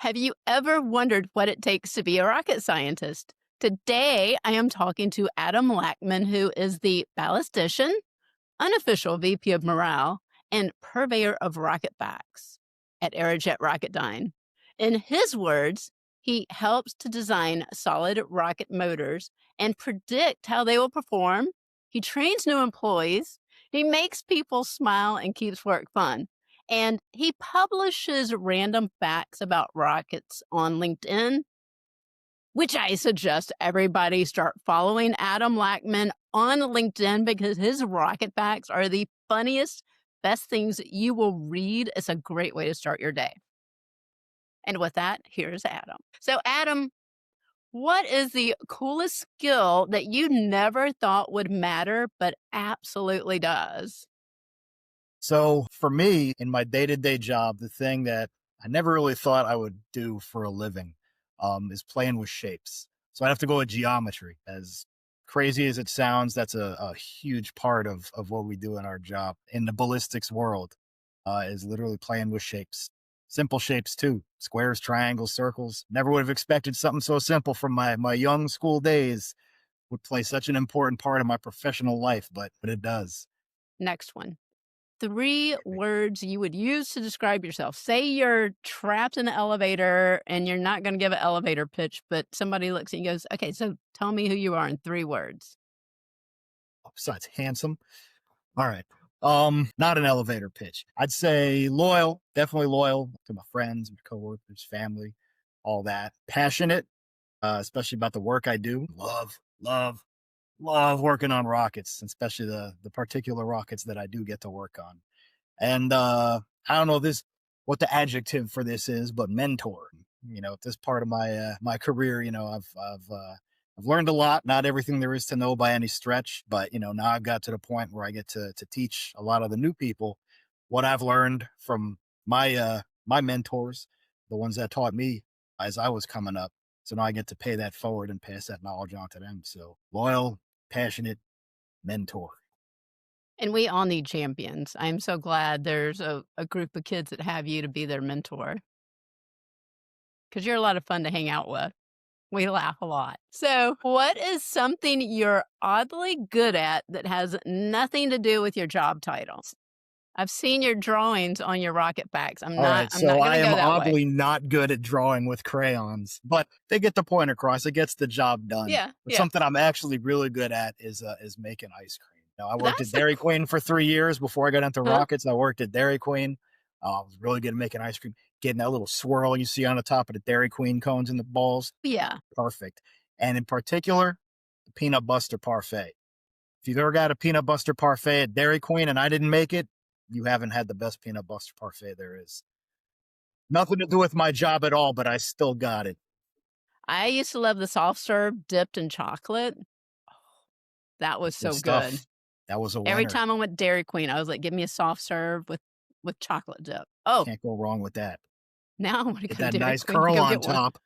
Have you ever wondered what it takes to be a rocket scientist? Today, I am talking to Adam Laakmann, who is the Ballistician, unofficial VP of Morale, and purveyor of rocket backs at Aerojet Rocketdyne. In his words, he helps to design solid rocket motors and predict how they will perform. He trains new employees. He makes people smile and keeps work fun. And he publishes random facts about rockets on LinkedIn, which I suggest everybody start following Adam Laakmann on LinkedIn because his rocket facts are the funniest, best things you will read. It's a great way to start your day. And with that, here's Adam. So, Adam, what is the coolest skill that you never thought would matter, but absolutely does? So for me, in my day-to-day job, the thing that I never really thought I would do for a living is playing with shapes. So I have to go with geometry. As crazy as it sounds, that's a huge part of what we do in our job. In the ballistics world, is literally playing with shapes. Simple shapes too. Squares, triangles, circles. Never would have expected something so simple from my young school days would play such an important part of my professional life, but it does. Next one. Three words you would use to describe yourself. Say you're trapped in an elevator and you're not going to give an elevator pitch, but somebody looks at you and goes, okay, so tell me who you are in 3 words. Besides handsome. All right. Not an elevator pitch. I'd say loyal, definitely loyal to my friends, my coworkers, family, all that. Passionate, especially about the work I do. Love working on rockets, especially the particular rockets that I do get to work on. And I don't know what the adjective for this is, but mentor. At this part of my career, I've learned a lot. Not everything there is to know by any stretch, but now I've got to the point where I get to teach a lot of the new people what I've learned from my mentors, the ones that taught me as I was coming up. So now I get to pay that forward and pass that knowledge on to them. So loyal, passionate, mentor. And we all need champions. I'm so glad there's a group of kids that have you to be their mentor because you're a lot of fun to hang out with. We laugh a lot. So, what is something you're oddly good at that has nothing to do with your job titles? I've seen your drawings on your rocket backs. I'm All not right, I'm not so I gonna am go that way. oddly not good at drawing with crayons, but they get the point across. It gets the job done. Yeah, But yeah. something I'm actually really good at is making ice cream. I worked at That's the Dairy cool Queen for 3 years before I got into huh? rockets. I worked at Dairy Queen. I was really good at making ice cream. Getting that little swirl you see on the top of the Dairy Queen cones and the balls, Yeah. perfect. And in particular, the peanut butter parfait. If you've ever got a peanut butter parfait at Dairy Queen and I didn't make it, you haven't had the best peanut butter parfait there is. Nothing to do with my job at all, but I still got it. I used to love the soft serve dipped in chocolate. That was That's good so good. stuff. That was a Every winner. time I went to Dairy Queen, I was like, "Give me a soft serve with chocolate dip." Oh, Can't go wrong with that. now I wanna Get go to that Dairy nice Queen to curl go on get one. top.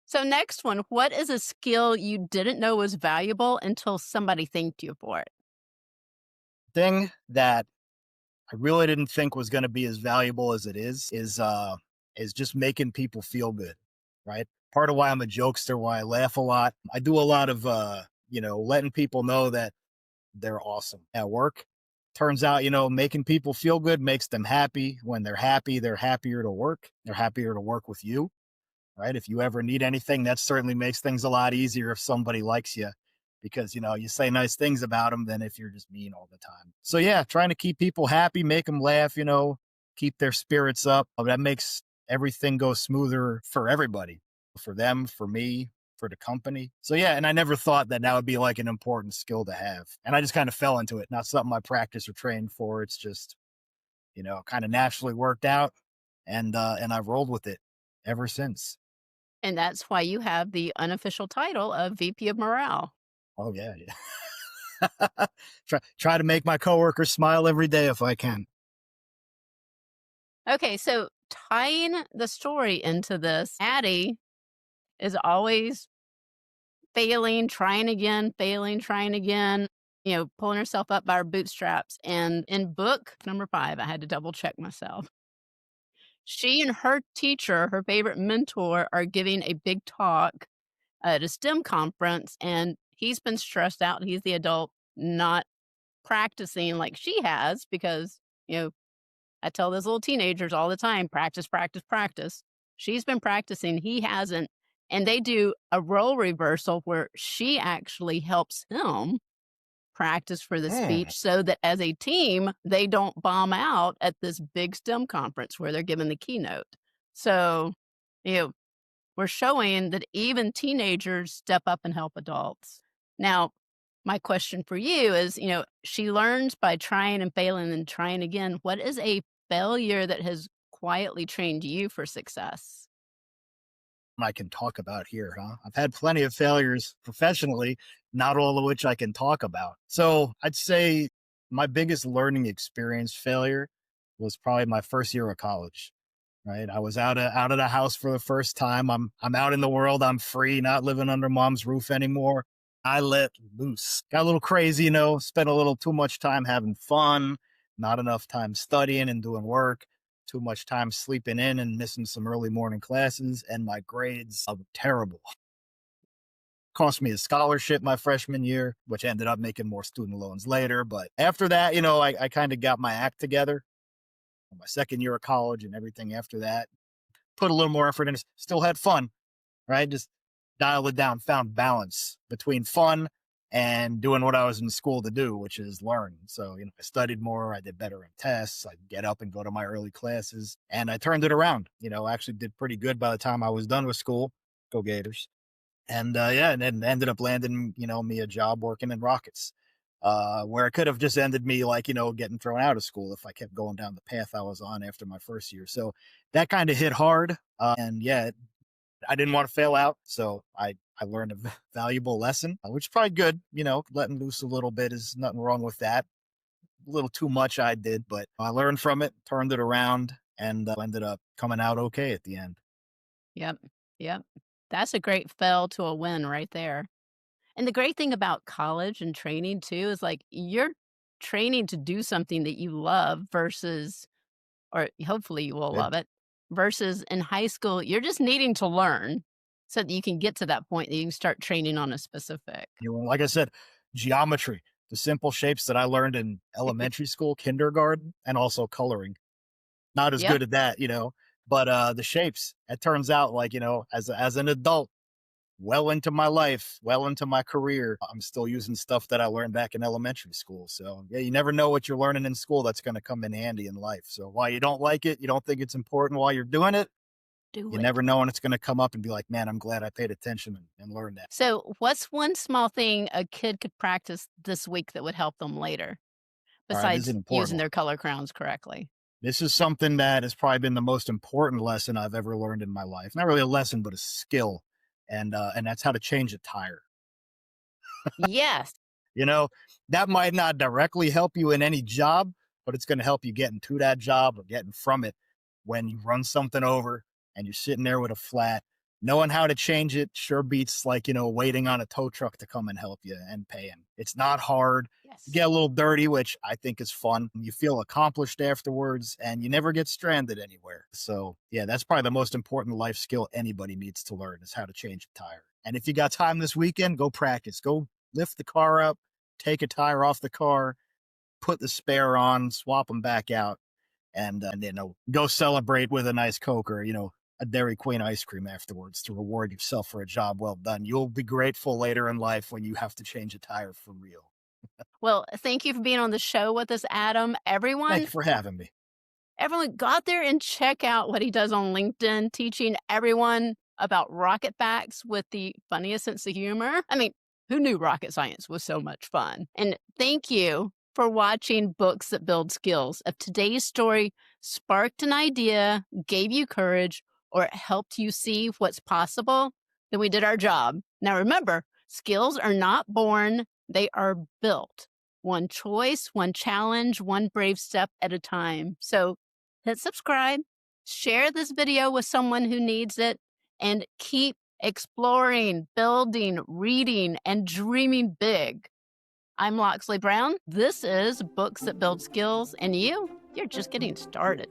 So next one, what is a skill you didn't know was valuable until somebody thanked you for it? Thing that I really didn't think was going to be as valuable as it is just making people feel good, right? Part of why I'm a jokester, why I laugh a lot. I do a lot of letting people know that they're awesome at work. Turns out, making people feel good makes them happy. When they're happy, they're happier to work. They're happier to work with you, right? If you ever need anything, that certainly makes things a lot easier if somebody likes you because, you say nice things about them than if you're just mean all the time. So yeah, trying to keep people happy, make them laugh, keep their spirits up. That makes everything go smoother for everybody, for them, for me, for the company. So yeah, and I never thought that would be like an important skill to have. And I just kind of fell into it. Not something I practiced or trained for. It's just, kind of naturally worked out and I've rolled with it ever since. And that's why you have the unofficial title of VP of Morale. Oh yeah, yeah. try to make my coworkers smile every day if I can. Okay, so tying the story into this, Addie is always failing, trying again, pulling herself up by her bootstraps. And in book number 5, I had to double check myself. She and her teacher, her favorite mentor, are giving a big talk at a STEM conference, and he's been stressed out. He's the adult not practicing like she has because, you know, I tell those little teenagers all the time, practice, practice, practice. She's been practicing, he hasn't. And they do a role reversal where she actually helps him practice for the Mm. speech so that as a team, they don't bomb out at this big STEM conference where they're giving the keynote. So, you know, we're showing that even teenagers step up and help adults. Now, my question for you is, she learns by trying and failing and trying again. What is a failure that has quietly trained you for success? I can talk about here, huh? I've had plenty of failures professionally, not all of which I can talk about. So I'd say my biggest learning experience failure was probably my first year of college. Right, I was out of the house for the first time. I'm out in the world. I'm free, not living under mom's roof anymore. I let loose. Got a little crazy, spent a little too much time having fun, not enough time studying and doing work, too much time sleeping in and missing some early morning classes, and my grades are terrible. Cost me a scholarship my freshman year, which ended up making more student loans later. But after that, I kind of got my act together. My second year of college and everything after that, put a little more effort in, still had fun, right? Just dialed it down, found balance between fun and doing what I was in school to do, which is learn. So, I studied more, I did better in tests, I'd get up and go to my early classes, and I turned it around. I actually did pretty good by the time I was done with school. Go Gators. And yeah, and then ended up landing, me a job working in rockets. Where it could have just ended me like, getting thrown out of school if I kept going down the path I was on after my first year. So that kind of hit hard. And yeah, I didn't want to fail out. So I learned a valuable lesson, which is probably good. Letting loose a little bit is nothing wrong with that. A little too much I did, but I learned from it, turned it around, and ended up coming out okay at the end. Yep. Yep. That's a great fail to a win right there. And the great thing about college and training too is like you're training to do something that you love versus, or hopefully you will Good. love it, versus in high school, you're just needing to learn so that you can get to that point that you can start training on a specific. Like I said, geometry, the simple shapes that I learned in elementary school, kindergarten, and also coloring. Not as Yep. good at that, but the shapes, it turns out like, as an adult, well into my life, well into my career, I'm still using stuff that I learned back in elementary school. So yeah, you never know what you're learning in school that's going to come in handy in life. So while you don't like it, you don't think it's important while you're doing it, Do you it. never know when it's going to come up and be like, man, I'm glad I paid attention and learned that. So, what's one small thing a kid could practice this week that would help them later All right, this is besides an important using one. their color crowns correctly? This is something that has probably been the most important lesson I've ever learned in my life. Not really a lesson, but a skill. And that's how to change a tire. Yes. You know, that might not directly help you in any job, but it's going to help you getting to that job or getting from it when you run something over and you're sitting there with a flat. Knowing how to change it sure beats like, waiting on a tow truck to come and help you and paying. It's not hard. You Yes. get a little dirty, which I think is fun. You feel accomplished afterwards and you never get stranded anywhere. So, yeah, that's probably the most important life skill anybody needs to learn is how to change a tire. And if you got time this weekend, go practice. Go lift the car up, take a tire off the car, put the spare on, swap them back out, and go celebrate with a nice Coke or a Dairy Queen ice cream afterwards to reward yourself for a job well done. You'll be grateful later in life when you have to change a tire for real. Well, thank you for being on the show with us, Adam. Thank Everyone, you for having me. everyone go out there and check out what he does on LinkedIn, teaching everyone about rocket facts with the funniest sense of humor. I mean, who knew rocket science was so much fun? And thank you for watching Books That Build Skills. If today's story sparked an idea, gave you courage, or it helped you see what's possible, then we did our job. Now remember, skills are not born, they are built. One choice, one challenge, one brave step at a time. So hit subscribe, share this video with someone who needs it, and keep exploring, building, reading, and dreaming big. I'm Loxley Brown. This is Books That Build Skills, and you're just getting started.